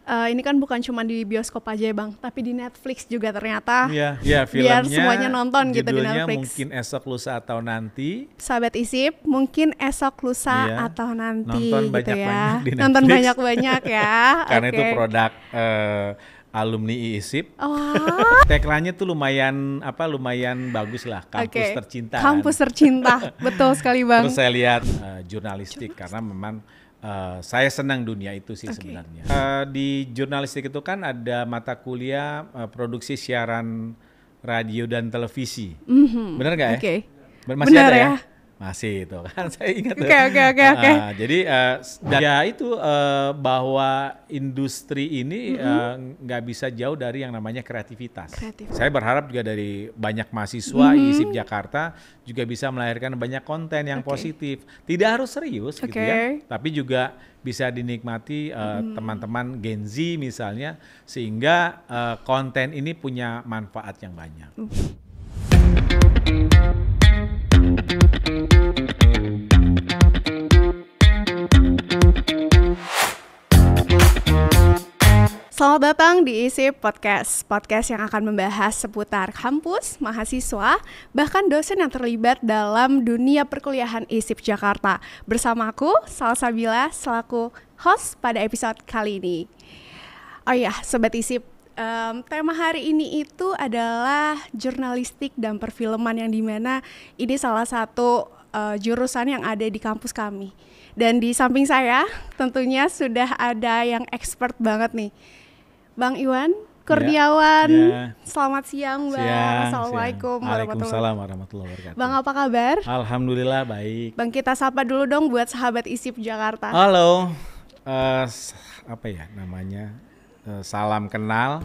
ini kan bukan cuma di bioskop aja ya Bang, tapi di Netflix juga ternyata. Iya, Biar filmnya semuanya nonton gitu di judulnya Netflix. Mungkin Esok Lusa Atau Nanti. Sahabat Isip, mungkin esok lusa Iya, atau nonton nanti gitu banyak-banyak ya. di Nonton Netflix. banyak-banyak ya. Karena itu Oke. produk alumni IISIP. Wah, Tagline-nya tuh lumayan bagus lah, kampus oke. tercinta kan. Kampus tercinta, betul sekali Terus Bang. saya lihat jurnalistik karena memang saya senang dunia itu sih Oke. sebenarnya. Di jurnalistik itu kan ada mata kuliah produksi siaran radio dan televisi. Benar nggak ya? Oke. Masih Benar ada ya? ya? Masih itu kan saya ingat tuh. Oke. Jadi ya itu bahwa industri ini nggak bisa jauh dari yang namanya kreativitas. Kreatif. Saya berharap juga dari banyak mahasiswa ISIP Jakarta juga bisa melahirkan banyak konten yang positif. Tidak harus serius gitu ya, tapi juga bisa dinikmati teman-teman Gen Z misalnya, sehingga konten ini punya manfaat yang banyak. Selamat datang di ISIP Podcast yang akan membahas seputar kampus, mahasiswa, bahkan dosen yang terlibat dalam dunia perkuliahan ISIP Jakarta. Bersama aku, Salsabila, selaku host pada episode kali ini. Oh iya, Sobat ISIP, tema hari ini itu adalah jurnalistik dan perfilman, yang dimana ini salah satu jurusan yang ada di kampus kami. Dan di samping saya tentunya sudah ada yang expert banget nih, Bang Iwan Kurniawan. Selamat siang Bang. Assalamualaikum warahmatullahi wabarakatuh. Bang, apa kabar? Alhamdulillah baik. Bang, kita sapa dulu dong buat sahabat ISIP Jakarta. Halo, salam kenal.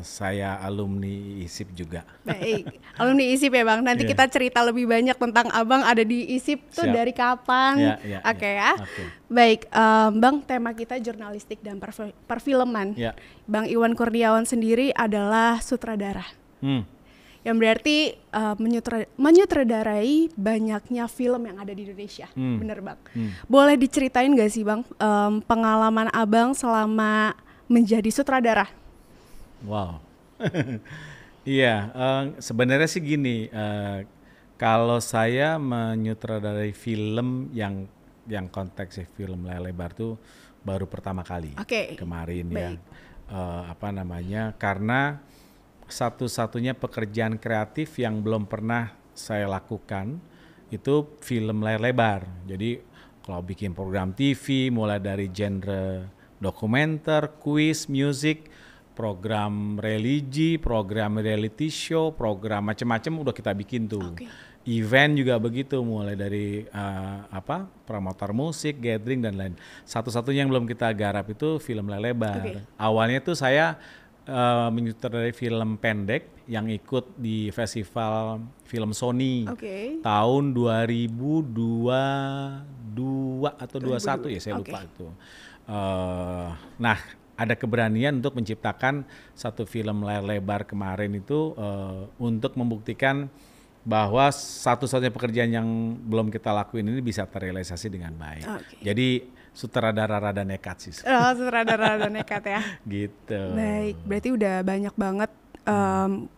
Saya alumni ISIP juga. Baik, alumni ISIP ya Bang. Nanti kita cerita lebih banyak tentang Abang ada di ISIP tuh dari kapan. Oke. Baik, Bang, tema kita jurnalistik dan perfilman. Bang Iwan Kurniawan sendiri adalah sutradara. Yang berarti menyutradarai banyaknya film yang ada di Indonesia. Bener Bang. Boleh diceritain gak sih Bang pengalaman Abang selama menjadi sutradara? Wow. Iya, sebenarnya sih gini, kalau saya menyutradarai film yang konteksnya film layar lebar tuh baru pertama kali kemarin. Baik. Ya, karena satu-satunya pekerjaan kreatif yang belum pernah saya lakukan itu film layar lebar. Jadi kalau bikin program TV mulai dari genre dokumenter, kuis, musik, program religi, program reality show, program macam-macam udah kita bikin tuh. Event juga begitu, mulai dari promotor musik, gathering dan lain. Satu-satunya yang belum kita garap itu film layar lebar. Awalnya tuh saya menyutradarai film pendek yang ikut di festival film Sony tahun 2022 atau 2021 ya, saya lupa itu. Nah, ada keberanian untuk menciptakan satu film layar lebar kemarin itu untuk membuktikan bahwa satu-satunya pekerjaan yang belum kita lakuin ini bisa terrealisasi dengan baik. Jadi sutradara rada nekat sih. Sutradara rada nekat ya. Gitu. Baik, berarti udah banyak banget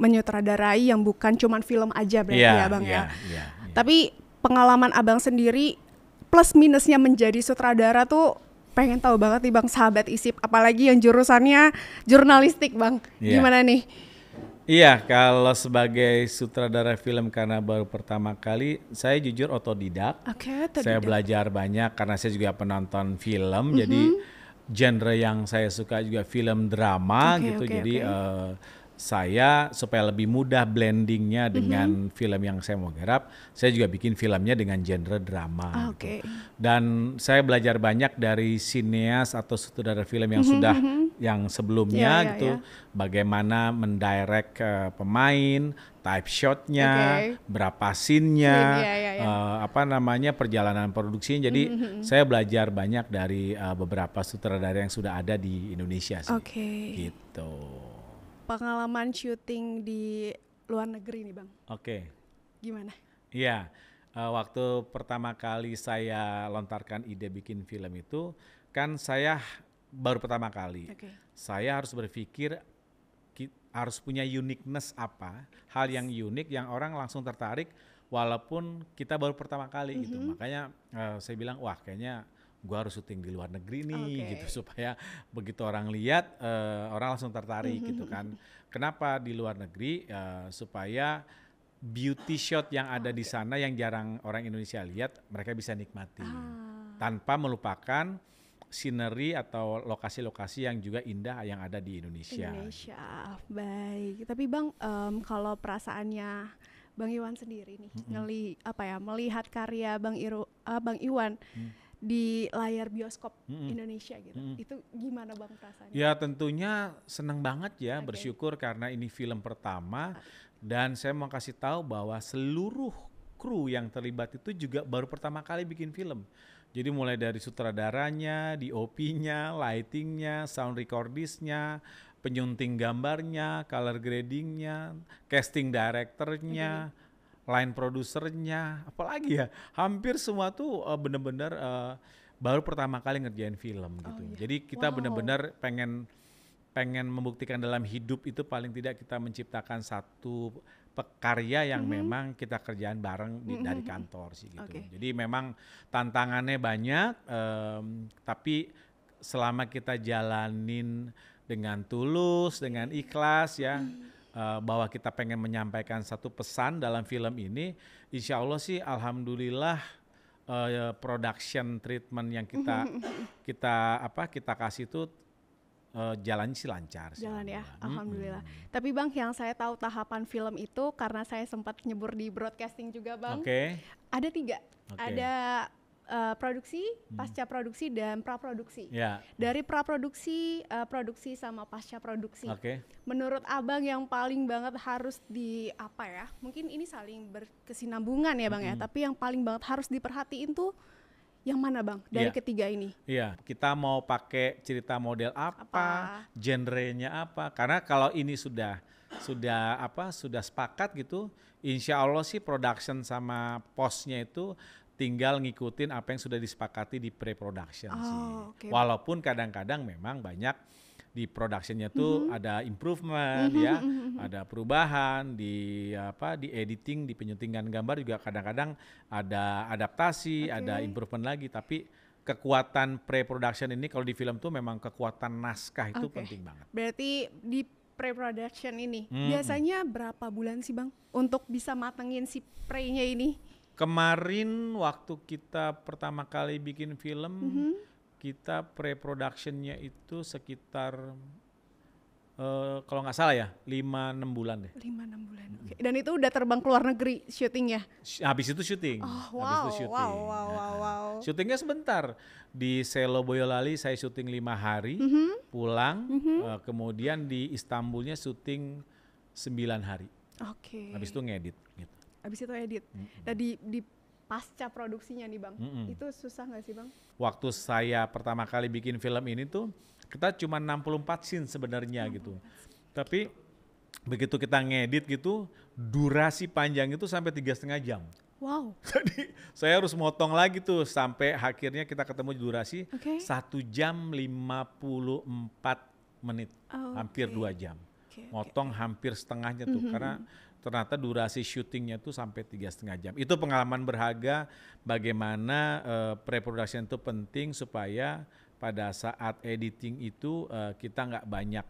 menyutradarai yang bukan cuman film aja berarti ya Bang ya. Tapi pengalaman Abang sendiri plus minusnya menjadi sutradara tuh pengen tahu banget nih Bang, sahabat ISIP, apalagi yang jurusannya jurnalistik Bang. Gimana nih? Iya, kalau sebagai sutradara film karena baru pertama kali, saya jujur otodidak. Saya belajar banyak karena saya juga penonton film, jadi genre yang saya suka juga film drama Jadi saya supaya lebih mudah blendingnya dengan film yang saya mau garap, saya juga bikin filmnya dengan genre drama. Dan saya belajar banyak dari sineas atau sutradara film yang yang sebelumnya bagaimana mendirect pemain, type shotnya, berapa scene-nya, perjalanan produksinya. Jadi saya belajar banyak dari beberapa sutradara yang sudah ada di Indonesia sih. Gitu. Pengalaman syuting di luar negeri nih Bang. Gimana? Iya, waktu pertama kali saya lontarkan ide bikin film itu, kan saya baru pertama kali. Oke. Saya harus berpikir harus punya uniqueness apa, hal yang unik yang orang langsung tertarik walaupun kita baru pertama kali gitu. Makanya saya bilang wah kayaknya gua harus syuting di luar negeri nih gitu supaya begitu orang lihat orang langsung tertarik gitu kan. Kenapa di luar negeri? Supaya beauty shot yang ada di sana yang jarang orang Indonesia lihat mereka bisa nikmati tanpa melupakan scenery atau lokasi-lokasi yang juga indah yang ada di Indonesia. Baik. Tapi Bang, kalau perasaannya Bang Iwan sendiri nih, melihat karya Bang Iwan di layar bioskop Indonesia gitu, itu gimana Bang perasaannya? Ya tentunya senang banget ya, bersyukur karena ini film pertama dan saya mau kasih tahu bahwa seluruh kru yang terlibat itu juga baru pertama kali bikin film. Jadi mulai dari sutradaranya, DOP-nya, lighting-nya, sound recordist-nya, penyunting gambarnya, color grading-nya, casting director-nya, line produsernya, apalagi ya, hampir semua tuh benar-benar baru pertama kali ngerjain film gitu. Jadi kita benar-benar pengen membuktikan dalam hidup itu paling tidak kita menciptakan satu karya yang memang kita kerjaan bareng dari kantor sih gitu. Jadi memang tantangannya banyak, tapi selama kita jalanin dengan tulus, dengan ikhlas ya, bahwa kita pengen menyampaikan satu pesan dalam film ini, insya Allah sih alhamdulillah production treatment yang kita kasih itu jalannya sih lancar. Jalan ya, alhamdulillah. Tapi Bang, yang saya tahu tahapan film itu karena saya sempat nyebur di broadcasting juga Bang. Ada 3, ada produksi, pasca produksi dan praproduksi. Dari praproduksi, produksi sama pasca produksi. Menurut Abang yang paling banget harus mungkin ini saling berkesinambungan ya Bang ya, tapi yang paling banget harus diperhatiin tuh yang mana Bang dari ketiga ini? Kita mau pakai cerita model apa, genrenya apa? Karena kalau ini sudah sepakat gitu, insya Allah sih production sama postnya itu tinggal ngikutin apa yang sudah disepakati di pre-production sih. Walaupun kadang-kadang memang banyak di productionnya tuh ada improvement ya, ada perubahan di editing, di penyuntingan gambar juga kadang-kadang ada adaptasi, ada improvement lagi. Tapi kekuatan pre-production ini kalau di film tuh memang kekuatan naskah itu penting banget. Berarti di pre-production ini biasanya berapa bulan sih Bang untuk bisa matengin si pre-nya ini? Kemarin waktu kita pertama kali bikin film, kita pre-productionnya itu sekitar kalau nggak salah ya 5-6 bulan deh. 5-6 bulan. Dan itu udah terbang ke luar negeri syutingnya? Habis itu syuting. Wow. Syutingnya sebentar. Di Selo Boyolali saya syuting 5 hari, pulang. Kemudian di Istanbulnya syuting 9 hari. Habis itu ngedit gitu. Habis itu edit. Dan di pasca produksinya nih Bang, itu susah nggak sih Bang? Waktu saya pertama kali bikin film ini tuh kita cuma 64 scene sebenarnya gitu. Tapi begitu kita ngedit gitu, durasi panjang itu sampai 3,5 jam. Wow. Jadi saya harus motong lagi tuh sampai akhirnya kita ketemu durasi 1 jam 54 menit, hampir 2 jam. Motong hampir setengahnya tuh karena ternyata durasi syutingnya tuh sampai 3,5 jam. Itu pengalaman berharga bagaimana pre-production itu penting supaya pada saat editing itu kita nggak banyak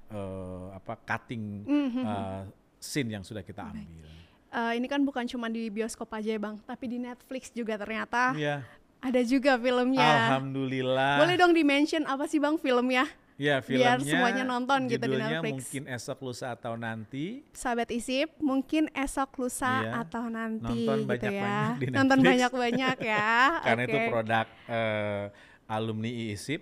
cutting scene yang sudah kita ambil. Ini kan bukan cuma di bioskop aja ya Bang, tapi di Netflix juga ternyata ada juga filmnya. Alhamdulillah. Boleh dong di-mention apa sih Bang filmnya? Ya, filmnya biar semuanya nonton gitu di judulnya Netflix. Mungkin Esok Lusa Atau Nanti. Sahabat Isip, mungkin esok lusa atau nanti nonton gitu ya. banyak-banyak di Netflix. Nonton banyak-banyak ya. Karena itu produk alumni IISIP.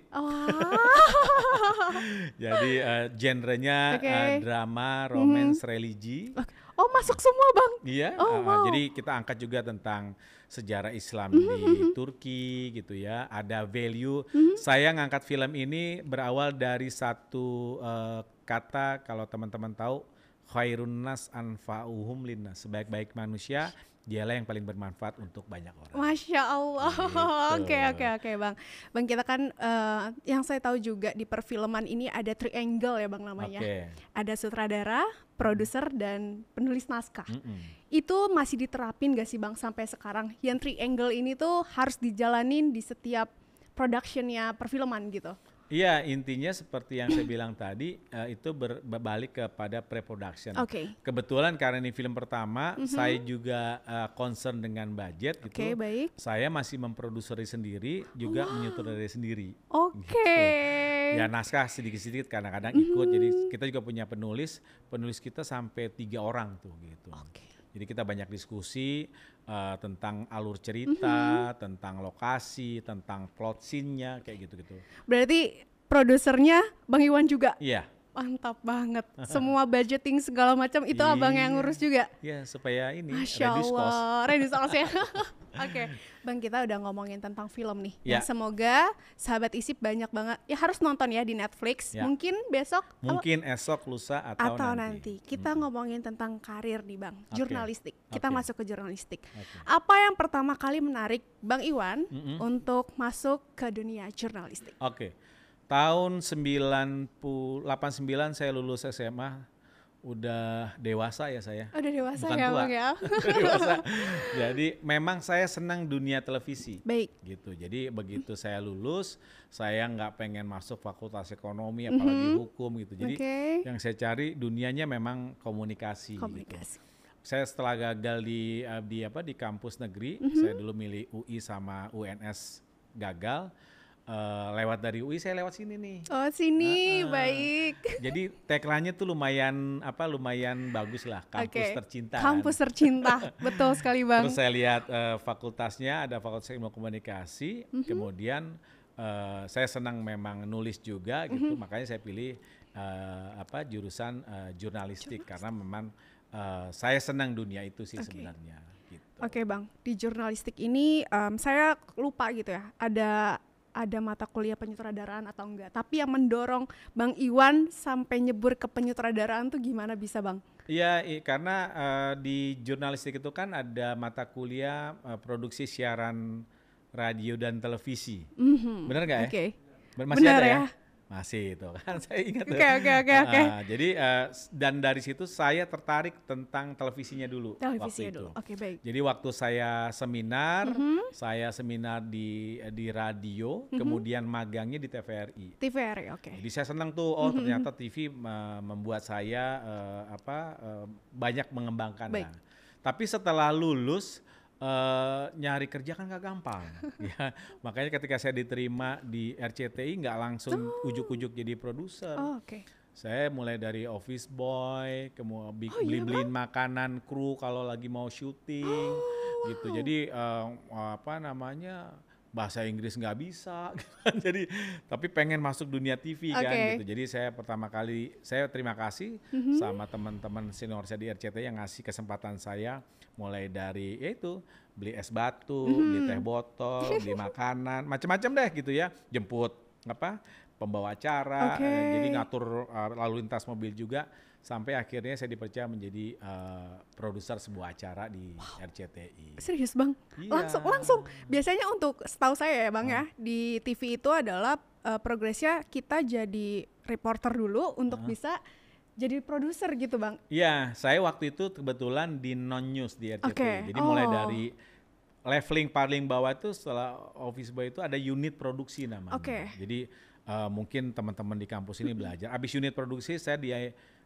Jadi genrenya drama, romance, religi. Oh, masuk semua Bang? Iya, jadi kita angkat juga tentang sejarah Islam di Turki gitu ya. Ada value. Saya ngangkat film ini berawal dari satu kata, kalau teman-teman tahu, khairun nas anfa'uhum linnas, sebaik-baik manusia dialah yang paling bermanfaat untuk banyak orang. Masya Allah. Gitu. Oke Bang. Bang kita kan yang saya tahu juga di perfilman ini ada triangle ya Bang namanya. Oke. Ada sutradara, produser dan penulis naskah. Mm-mm. Itu masih diterapin gak sih Bang sampai sekarang? Yang triangle ini tuh harus dijalanin di setiap productionnya perfilman gitu. Iya, intinya seperti yang saya bilang tadi, itu berbalik kepada pre-production. Oke. Kebetulan karena ini film pertama, saya juga concern dengan budget gitu. Oke, baik. Saya masih memproduseri sendiri, juga menyutradarai sendiri. Oke. Gitu. Ya naskah sedikit-sedikit kadang-kadang ikut. Jadi kita juga punya penulis kita sampai 3 orang tuh gitu. Oke. Jadi kita banyak diskusi tentang alur cerita, tentang lokasi, tentang plot scene-nya, kayak gitu-gitu. Berarti produsernya Bang Iwan juga? Iya. Mantap banget. Semua budgeting segala macam itu abang yang ngurus juga? Iya, supaya ini Masya reduce cost. Allah, reduce cost ya. Oke, Bang kita udah ngomongin tentang film nih. Ya. Yang semoga sahabat ISIP banyak banget, ya harus nonton ya di Netflix. Ya. Mungkin besok Mungkin esok, lusa, atau nanti. Kita ngomongin tentang karir nih Bang, Oke. jurnalistik. Kita Oke. masuk ke jurnalistik. Oke. Apa yang pertama kali menarik Bang Iwan untuk masuk ke dunia jurnalistik? Oke. Tahun 89 saya lulus SMA, udah dewasa ya saya. Udah dewasa Bukan ya tua. Bang ya? Dewasa. Jadi memang saya senang dunia televisi. Baik. Gitu. Jadi begitu saya lulus, saya nggak pengen masuk fakultas ekonomi apalagi hukum gitu. Jadi Oke. yang saya cari dunianya memang komunikasi. Komunikasi. Gitu. Saya setelah gagal di kampus negeri, saya dulu milih UI sama UNS gagal. Lewat dari UI saya lewat sini nih. Oh sini, baik. Jadi tagline-nya tuh lumayan bagus lah, kampus Oke. tercinta. Kampus kan? tercinta, betul sekali Bang. Terus saya lihat fakultasnya ada Fakultas Ilmu Komunikasi, kemudian saya senang memang nulis juga gitu, makanya saya pilih jurusan jurnalistik karena memang saya senang dunia itu sih sebenarnya. Gitu. Oke Bang, di jurnalistik ini saya lupa gitu ya, ada mata kuliah penyutradaraan atau enggak. Tapi yang mendorong Bang Iwan sampai nyebur ke penyutradaraan tuh gimana bisa Bang? Iya, karena di jurnalistik itu kan ada mata kuliah produksi siaran radio dan televisi. Benar nggak ya? Oke. Masih Benar ada ya? Masih itu kan saya ingat tuh. Oke. Jadi dan dari situ saya tertarik tentang televisinya dulu. Televisinya waktu dulu. itu. Oke, baik. Jadi waktu saya seminar di radio, kemudian magangnya di TVRI. TVRI, oke. Jadi saya senang tuh, ternyata TV membuat saya banyak mengembangkan. Baik. Nah. Tapi setelah lulus nyari kerja kan gak gampang. Ya, makanya ketika saya diterima di RCTI nggak langsung ujuk-ujuk jadi produser. Oh, oke. Saya mulai dari office boy, kemudian beli-beliin makanan kru kalau lagi mau syuting, gitu. Jadi bahasa Inggris nggak bisa, jadi tapi pengen masuk dunia TV kan, gitu. Jadi saya pertama kali saya terima kasih sama teman-teman senior saya di RCTI yang ngasih kesempatan saya, mulai dari yaitu beli es batu, beli teh botol, beli makanan, macam-macam deh gitu ya, jemput pembawa acara, jadi ngatur lalu lintas mobil juga, sampai akhirnya saya dipercaya menjadi produser sebuah acara di RCTI. Serius Bang? Iya. Langsung. Biasanya untuk setahu saya ya Bang ya, di TV itu adalah progresnya kita jadi reporter dulu untuk bisa jadi produser gitu Bang. Iya, saya waktu itu kebetulan di non-news di RCTI. Oke. Jadi mulai dari leveling paling bawah itu setelah office boy itu ada unit produksi namanya. Oke. Jadi mungkin teman-teman di kampus ini belajar. Abis unit produksi saya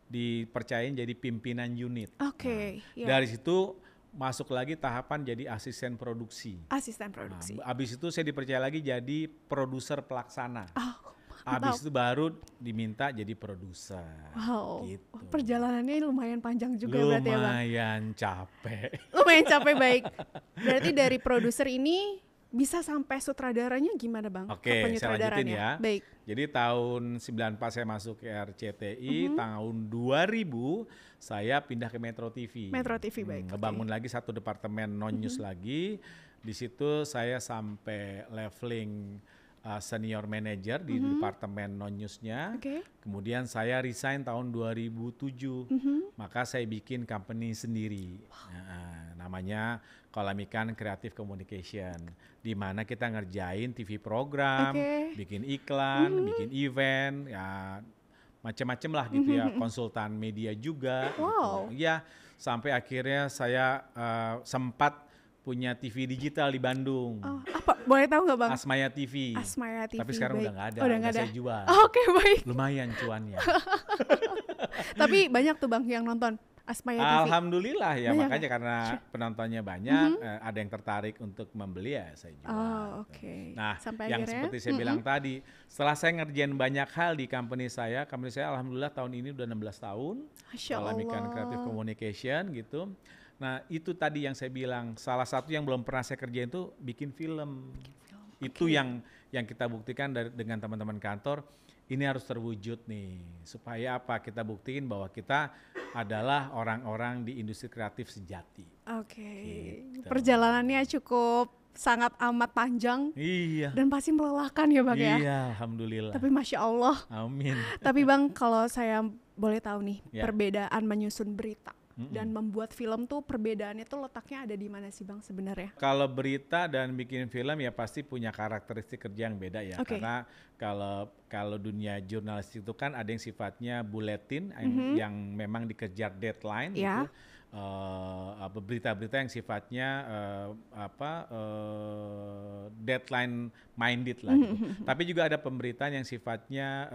dipercayain jadi pimpinan unit. Oke. Nah, dari situ masuk lagi tahapan jadi asisten produksi. Asisten produksi. Nah, abis itu saya dipercaya lagi jadi produser pelaksana. Mantap. Abis itu baru diminta jadi produser. Wow. Gitu. Perjalanannya lumayan panjang juga berarti ya Bang. Lumayan capek. Lumayan capek, baik. Berarti dari produser ini bisa sampai sutradaranya gimana Bang? Oke, saya lanjutin ya. Baik. Jadi tahun 94 saya masuk ke RCTI, tahun 2000 saya pindah ke Metro TV. Metro TV, baik. Ngebangun lagi satu departemen non-news lagi. Di situ saya sampai leveling senior manager di departemen non-newsnya. Oke. Kemudian saya resign tahun 2007. Maka saya bikin company sendiri. Nah, namanya Kolamikan Creative Communication, di mana kita ngerjain TV program, bikin iklan, bikin event, ya macam-macam lah gitu ya, konsultan media juga. Wow. Gitu. Ya, sampai akhirnya saya sempat punya TV digital di Bandung. Oh, apa? Boleh tahu nggak Bang? Asmaya TV. Asmaya TV. Tapi sekarang baik. udah nggak ada, udah nggak ada. saya jual. Oke, baik. Lumayan cuannya. Tapi banyak tuh Bang yang nonton Asmaya TV. Alhamdulillah ya, Banyak makanya ya? karena penontonnya banyak, ada yang tertarik untuk membeli ya saya jual. Oh, gitu. oke. Nah, Sampai yang akhirnya, seperti saya bilang tadi, setelah saya ngerjain banyak hal di company saya alhamdulillah tahun ini udah 16 tahun. Masya Kolamikan Allah. Creative Communication gitu. Nah, itu tadi yang saya bilang, salah satu yang belum pernah saya kerjain itu bikin film. Itu yang kita buktikan dengan teman-teman kantor, ini harus terwujud nih. Supaya apa? Kita buktiin bahwa kita adalah orang-orang di industri kreatif sejati. Oke. Gitu. Perjalanannya cukup sangat amat panjang Iya. dan pasti melelahkan ya Bang ya. Iya, alhamdulillah. Tapi Masya Allah. Amin. Tapi Bang, kalau saya boleh tahu nih, Ya. perbedaan menyusun berita dan membuat film tuh perbedaannya tuh letaknya ada di mana sih Bang sebenarnya? Kalau berita dan bikin film ya pasti punya karakteristik kerja yang beda ya. Oke. Karena kalau dunia jurnalistik itu kan ada yang sifatnya buletin yang memang dikejar deadline Ya. gitu. Berita-berita yang sifatnya deadline minded lah gitu. Tapi juga ada pemberitaan yang sifatnya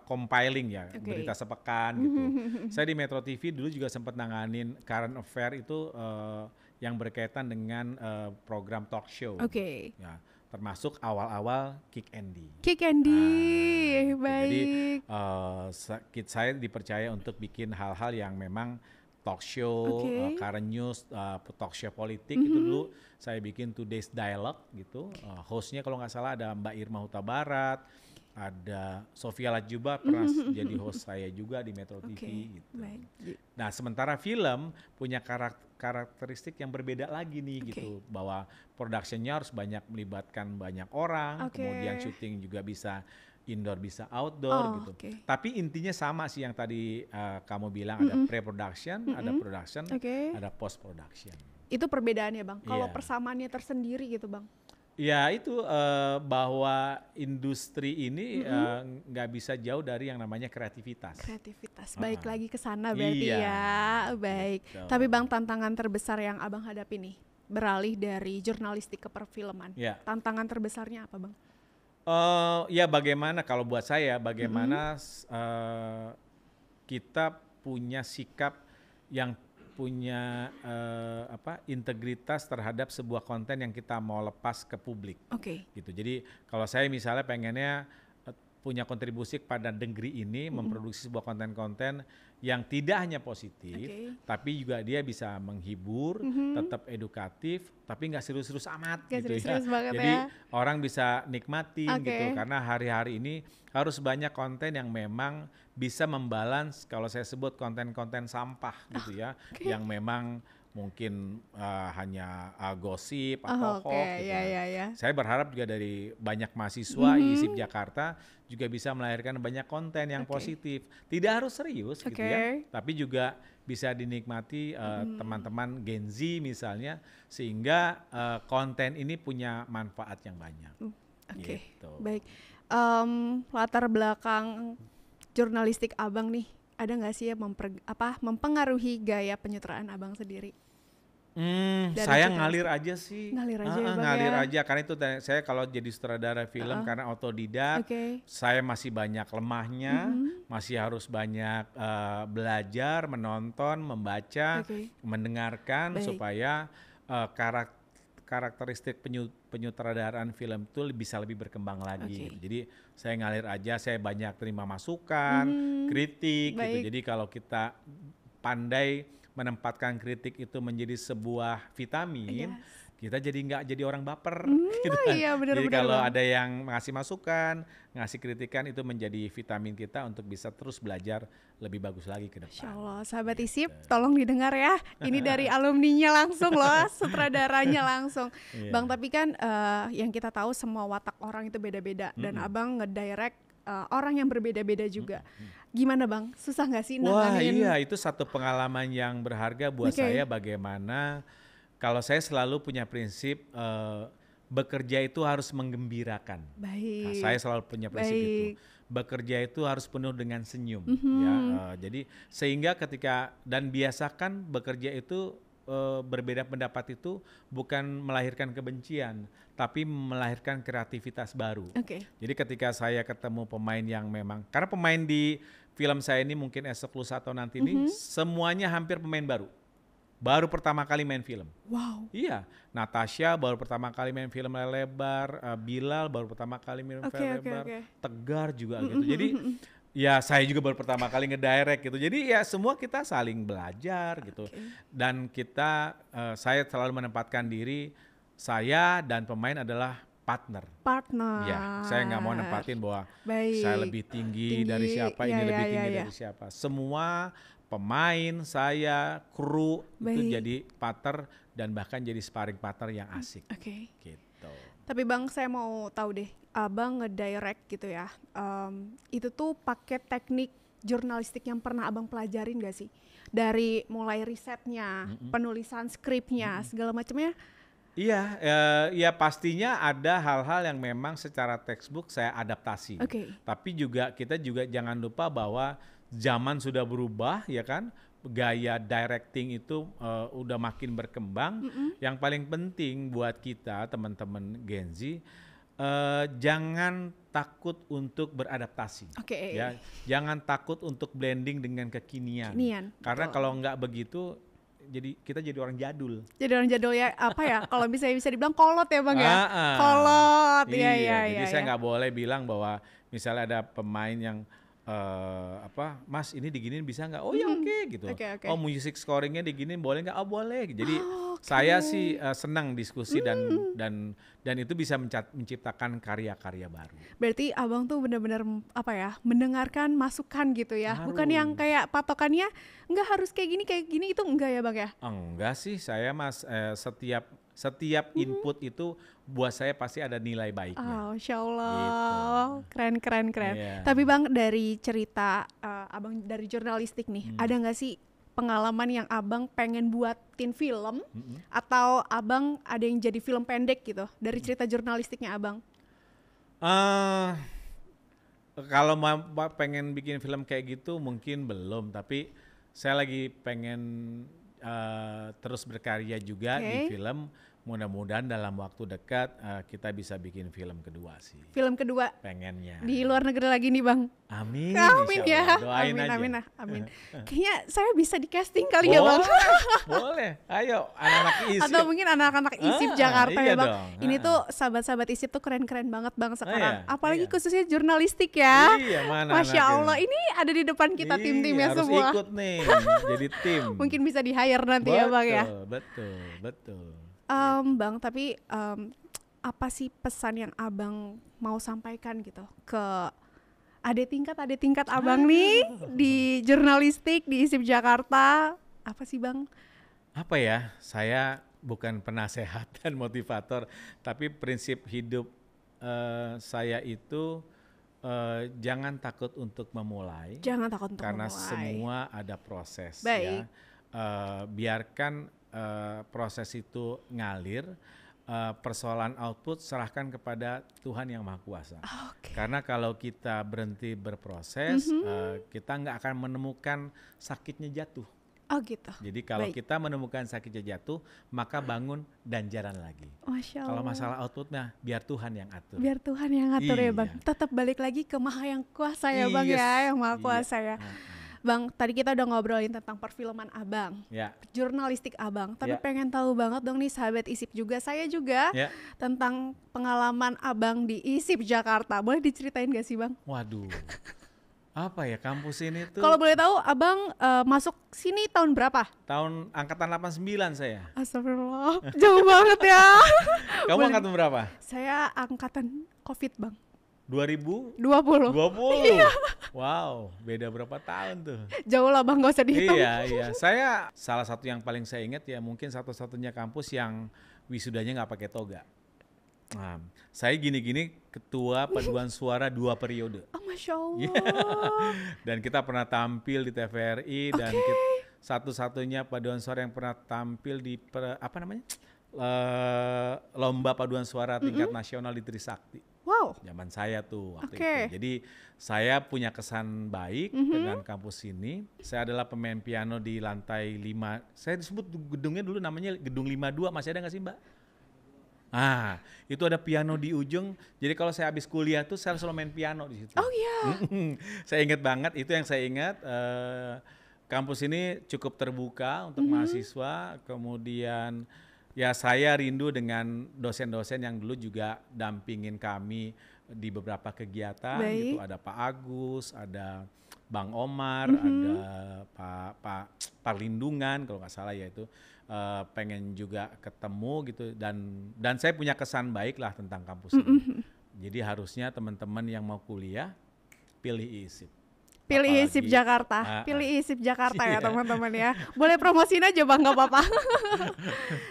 compiling ya, Oke. berita sepekan gitu. Saya di Metro TV dulu juga sempat nanganin current affair itu yang berkaitan dengan program talk show. Oke. Ya, termasuk awal-awal Kick Andy. Kick Andy, Gitu. baik. Jadi saya dipercaya untuk bikin hal-hal yang memang talk show, Oke. current news, talk show politik itu dulu saya bikin Today's Dialogue gitu. Hostnya kalau nggak salah ada Mbak Irma Huta Barat, ada Sofia Latjuba pernah jadi host saya juga di Metro TV gitu. Baik. Nah, sementara film punya karakteristik yang berbeda lagi nih gitu, bahwa productionnya harus banyak melibatkan banyak orang, kemudian syuting juga bisa indoor bisa outdoor gitu. Tapi intinya sama sih yang tadi kamu bilang, ada pre-production, ada production, ada post-production. Itu perbedaannya Bang. Kalau Iya. persamaannya tersendiri gitu Bang. Ya itu bahwa industri ini nggak bisa jauh dari yang namanya kreativitas. Kreativitas. Baik lagi ke sana berarti Iya. ya. Baik. Gitu. Tapi Bang, tantangan terbesar yang Abang hadapi nih beralih dari jurnalistik ke perfilman. Ya. Tantangan terbesarnya apa Bang? Ya bagaimana kalau buat saya bagaimana kita punya sikap yang punya integritas terhadap sebuah konten yang kita mau lepas ke publik. Oke. Gitu. Jadi kalau saya misalnya pengennya punya kontribusi kepada negeri ini memproduksi sebuah konten-konten yang tidak hanya positif, tapi juga dia bisa menghibur, tetap edukatif, tapi nggak serius-serius amat Nggak gitu serius-serius ya. banget Jadi ya. orang bisa nikmatin gitu, karena hari-hari ini harus banyak konten yang memang bisa membalance, kalau saya sebut konten-konten sampah gitu ya, yang memang mungkin hanya gosip atau hoax gitu. Ya. Saya berharap juga dari banyak mahasiswa ISIP Jakarta juga bisa melahirkan banyak konten yang positif. Tidak harus serius gitu ya, tapi juga bisa dinikmati teman-teman Gen Z misalnya, sehingga konten ini punya manfaat yang banyak. Gitu. Baik. Latar belakang jurnalistik Abang nih, ada nggak sih yang mempengaruhi gaya penyutraan Abang sendiri? Saya ngalir aja sih. Ngalir aja ya, Bang, ngalir ya? aja, karena itu saya kalau jadi sutradara film karena otodidak, saya masih banyak lemahnya, masih harus banyak belajar, menonton, membaca, mendengarkan supaya karakteristik penyutradaraan film itu bisa lebih berkembang lagi. Jadi saya ngalir aja, saya banyak terima masukan, kritik gitu. Jadi kalau kita pandai menempatkan kritik itu menjadi sebuah vitamin, kita jadi nggak jadi orang baper. Gitu kan. Iya, bener, jadi bener, kalau Bang. ada yang ngasih masukan, ngasih kritikan, itu menjadi vitamin kita untuk bisa terus belajar lebih bagus lagi ke depan. Insya Allah, sahabat ISIP, tolong didengar ya. Ini dari alumninya langsung loh, sutradaranya langsung. Bang, tapi kan yang kita tahu semua watak orang itu beda-beda, dan Abang ngedirect orang yang berbeda-beda juga. Gimana Bang? Susah nggak sih Wah nanganin? iya, itu satu pengalaman yang berharga buat Oke. saya bagaimana kalau saya selalu punya prinsip bekerja itu harus menggembirakan. Nah, Baik. saya selalu punya prinsip itu. Baik. Bekerja itu harus penuh dengan senyum. Ya, jadi sehingga ketika dan biasakan bekerja itu berbeda pendapat itu bukan melahirkan kebencian, tapi melahirkan kreativitas baru. Oke. Jadi ketika saya ketemu pemain yang memang, karena pemain di film saya ini mungkin esok lusa atau nanti ini semuanya hampir pemain baru. Baru pertama kali main film. Wow. Iya, Natasha baru pertama kali main film lebar, Bilal baru pertama kali main film Oke, lebar, oke. Tegar juga gitu. Jadi ya saya juga baru pertama kali ngedirect gitu. Jadi ya semua kita saling belajar gitu. Dan kita, saya selalu menempatkan diri, saya dan pemain adalah partner. Partner. Ya, saya nggak mau nempatin bahwa Baik. saya lebih tinggi dari siapa, Iya, ini lebih iya, tinggi iya. dari siapa. Semua pemain, saya, kru itu Baik. jadi partner dan bahkan jadi sparring partner yang asik. Oke. Gitu. Tapi Bang, saya mau tahu deh, Abang ngedirect gitu ya. Itu tuh pakai teknik jurnalistik yang pernah Abang pelajarin gak sih? Dari mulai risetnya, penulisan skripnya, segala macamnya. Iya, ya pastinya ada hal-hal yang memang secara textbook saya adaptasi. Oke. Tapi juga kita juga jangan lupa bahwa zaman sudah berubah, ya kan? Gaya directing itu udah makin berkembang. Yang paling penting buat kita teman-teman Gen Z, jangan takut untuk beradaptasi. Oke. Ya, jangan takut untuk blending dengan kekinian. Karena betul. kalau nggak begitu, kita jadi orang jadul. Jadi orang jadul ya, apa ya, kalau bisa dibilang kolot ya Bang ya? Ah. Kolot, iya. Jadi saya nggak boleh bilang bahwa misalnya ada pemain yang Mas ini diginin bisa nggak? Oh ya oke gitu. Oke. Oh music scoringnya diginin boleh nggak? Oh boleh. Jadi saya sih senang diskusi dan itu bisa menciptakan karya-karya baru. Berarti Abang tuh benar-benar apa ya, mendengarkan masukan gitu ya. Harus. Bukan yang kayak patokannya enggak harus kayak gini itu enggak ya Bang ya? Enggak sih, saya setiap input itu buat saya pasti ada nilai baiknya. Oh, Masya Allah, Gitu. keren. Iya. Tapi Bang, dari cerita Abang dari jurnalistik nih, ada nggak sih pengalaman yang Abang pengen buatin film atau Abang ada yang jadi film pendek gitu dari cerita jurnalistiknya Abang? Kalau pengen bikin film kayak gitu mungkin belum, tapi saya lagi pengen terus berkarya juga di film. Mudah-mudahan dalam waktu dekat kita bisa bikin film kedua sih. Film kedua Pengennya. di luar negeri lagi nih Bang. Amin. Amin ya. Doain aja. Amin. Kayaknya saya bisa di casting kali ya Bang. Boleh. Ayo anak-anak ISIP. Atau mungkin anak-anak ISIP Jakarta iya ya Bang. dong. Ini tuh sahabat-sahabat ISIP tuh keren-keren banget Bang sekarang. iya, Apalagi iya. khususnya jurnalistik ya. Iya, mana Masya anaknya. Allah, ini ada di depan kita tim-timnya harus semua. ikut nih jadi tim. Mungkin bisa di hire nanti ya Bang ya. Betul. Bang, tapi apa sih pesan yang Abang mau sampaikan gitu ke adik tingkat Abang nih di jurnalistik di ISIP Jakarta? Apa sih Bang? Apa ya, saya bukan penasehat dan motivator, tapi prinsip hidup saya itu jangan takut untuk memulai. Jangan takut untuk karena memulai. semua ada proses. Baik. Ya. Biarkan proses itu ngalir. Persoalan output serahkan kepada Tuhan yang Maha Kuasa. Oke. Karena kalau kita berhenti berproses, kita nggak akan menemukan sakitnya jatuh. Oh gitu. Jadi kalau Baik. kita menemukan sakitnya jatuh, maka bangun dan jalan lagi. Masya Allah. Kalau masalah outputnya, biar Tuhan yang atur. Biar Tuhan yang ngatur ya Iya. Bang. Tetap balik lagi ke Maha yang Kuasa ya Bang Yes. ya, yang Maha Iya. Kuasa ya. Bang, tadi kita udah ngobrolin tentang perfilman Abang, Ya. jurnalistik Abang. Tapi Ya. pengen tahu banget dong nih sahabat ISIP juga, saya juga Ya. tentang pengalaman Abang di ISIP Jakarta. Boleh diceritain gak sih Bang? Waduh. Apa ya kampus ini tuh? Kalau boleh tahu Abang masuk sini tahun berapa? Tahun angkatan 89 saya. Astagfirullah, jauh banget ya. Kamu Boleh. angkatan berapa? Saya angkatan COVID Bang, 2020. 20. Wow, beda berapa tahun tuh? Jauh lah Bang, gak usah dihitung. Iya. Saya salah satu yang paling saya ingat ya mungkin satu-satunya kampus yang wisudanya nggak pakai toga. Nah, saya gini-gini ketua paduan suara 2 periode. Oh, Masya Allah. Yeah. Dan kita pernah tampil di TVRI dan satu-satunya paduan suara yang pernah tampil di lomba paduan suara tingkat nasional di Trisakti. Wow. Zaman saya tuh waktu itu. Jadi saya punya kesan baik dengan kampus ini. Saya adalah pemain piano di lantai 5. Saya disebut gedungnya dulu namanya Gedung 52. Masih ada nggak sih, Mbak? Ah, itu ada piano di ujung. Jadi kalau saya habis kuliah tuh saya selalu main piano di situ. Oh iya. Saya ingat banget, itu yang saya ingat. Kampus ini cukup terbuka untuk mahasiswa. Kemudian ya saya rindu dengan dosen-dosen yang dulu juga dampingin kami di beberapa kegiatan. Gitu. Ada Pak Agus, ada Bang Omar, ada Pak Parlindungan kalau nggak salah ya itu. Pengen juga ketemu gitu dan saya punya kesan baik lah tentang kampus ini. Jadi harusnya teman-teman yang mau kuliah pilih ISIP. Pilih ISIP Jakarta, pilih ISIP Jakarta ya teman-teman ya. Boleh promosiin aja Bang, nggak apa-apa.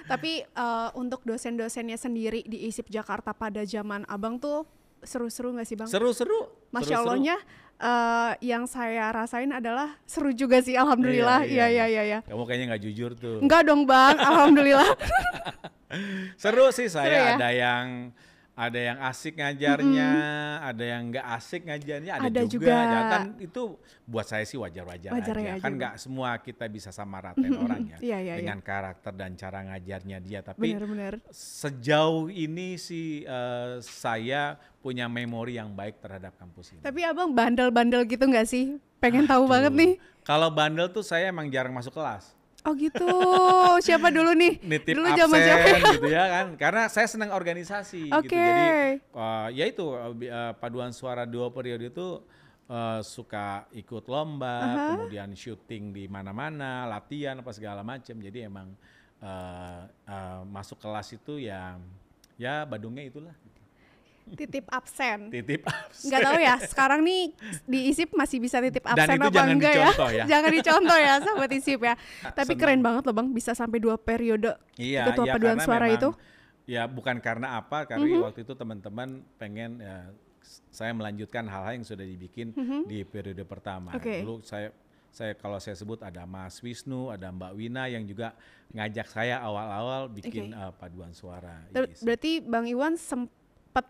Tapi untuk dosen-dosennya sendiri di ISIP Jakarta pada zaman Abang tuh seru-seru nggak sih Bang? Seru-seru. Masya Allahnya yang saya rasain adalah seru juga sih, alhamdulillah. Iya. Kamu kayaknya nggak jujur tuh. Enggak dong Bang, alhamdulillah. Seru sih Seru saya, ya? ada yang asik ngajarnya, ada yang nggak asik ngajarnya, ada juga. Ya kan itu buat saya sih wajar-wajar aja. Kan nggak semua kita bisa sama ratain orang ya dengan karakter dan cara ngajarnya dia. Tapi sejauh ini sih saya punya memori yang baik terhadap kampus ini. Tapi Abang bandel-bandel gitu nggak sih? Pengen tahu banget nih. Kalau bandel tuh saya emang jarang masuk kelas. Oh gitu, siapa dulu nih? Nitip dulu absen gitu ya kan, karena saya senang organisasi gitu. Jadi ya itu paduan suara 2 periode itu suka ikut lomba, kemudian syuting di mana-mana, latihan apa segala macam. Jadi emang masuk kelas itu ya badungnya itulah. Titip absen. Nggak tahu ya, sekarang nih di ISIP masih bisa titip absen apa enggak ya? Jangan dicontoh ya sahabat ISIP ya. Tapi keren banget loh Bang, bisa sampai 2 periode ketua paduan suara itu. Ya bukan karena apa, karena waktu itu teman-teman pengen saya melanjutkan hal-hal yang sudah dibikin di periode pertama. Dulu saya kalau saya sebut ada Mas Wisnu, ada Mbak Wina yang juga ngajak saya awal-awal bikin paduan suara. Berarti Bang Iwan sempat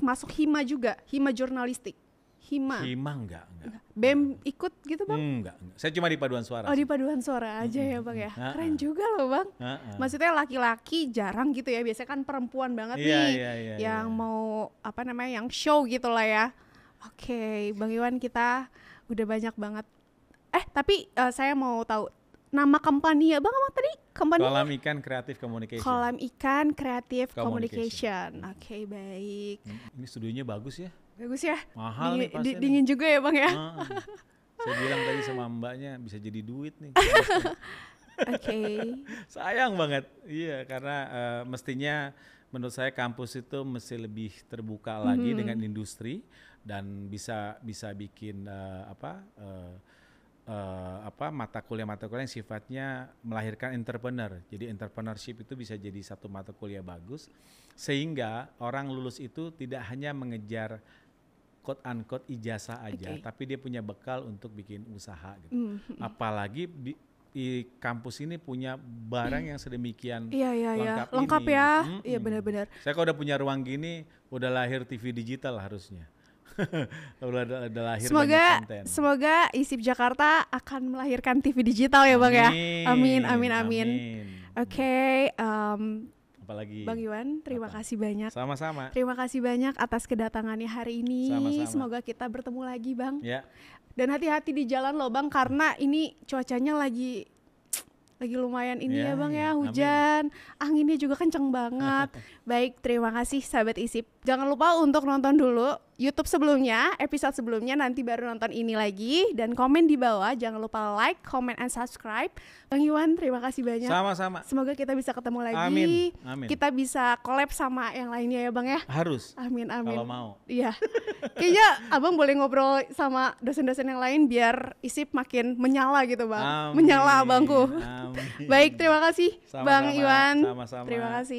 masuk hima juga, hima jurnalistik. Hima enggak. BEM ikut gitu Bang? Enggak. Saya cuma di paduan suara. Oh di paduan suara aja ya Bang ya. Keren juga loh Bang. Maksudnya laki-laki jarang gitu ya. Biasanya kan perempuan banget nih yang mau yang show gitu lah ya. Oke, Bang Iwan, kita udah banyak banget. Tapi saya mau tahu nama company ya Bang, apa tadi? Kolam Ikan Creative Communication. Kolam Ikan Creative Communication. Oke, baik. Ini studionya bagus ya? Bagus ya? Mahal nih pasnya. Dingin juga ya Bang ya? Saya bilang tadi sama mbaknya bisa jadi duit nih. Oke. Sayang banget. Iya, karena mestinya menurut saya kampus itu mesti lebih terbuka lagi dengan industri dan bisa bikin mata kuliah yang sifatnya melahirkan entrepreneur. Jadi entrepreneurship itu bisa jadi satu mata kuliah bagus sehingga orang lulus itu tidak hanya mengejar quote unquote ijazah aja, tapi dia punya bekal untuk bikin usaha gitu. Apalagi di kampus ini punya barang yang sedemikian lengkap ini. Ya. Iya benar-benar. Saya kalau udah punya ruang gini udah lahir TV digital harusnya. udah lahir banyak konten. Semoga ISIP Jakarta akan melahirkan TV digital ya Bang ya. Amin. Oke, apalagi Bang Iwan, terima kasih banyak. Sama-sama. Terima kasih banyak atas kedatangannya hari ini. Sama-sama. Semoga kita bertemu lagi Bang. Ya. Dan hati-hati di jalan loh Bang, karena ini cuacanya lagi lumayan ini ya Bang ya, hujan, anginnya juga kenceng banget. Baik, terima kasih sahabat ISIP. Jangan lupa untuk nonton dulu YouTube sebelumnya, episode sebelumnya, nanti baru nonton ini lagi. Dan komen di bawah, jangan lupa like, comment, and subscribe. Bang Iwan, terima kasih banyak. Sama-sama. Semoga kita bisa ketemu lagi. Amin. Kita bisa collab sama yang lainnya ya Bang ya. Harus. Amin. Kalau mau. Iya. Kayaknya Abang boleh ngobrol sama dosen-dosen yang lain biar ISIP makin menyala gitu Bang. Menyala abangku. Baik, terima kasih Bang Iwan. Sama-sama. Terima kasih.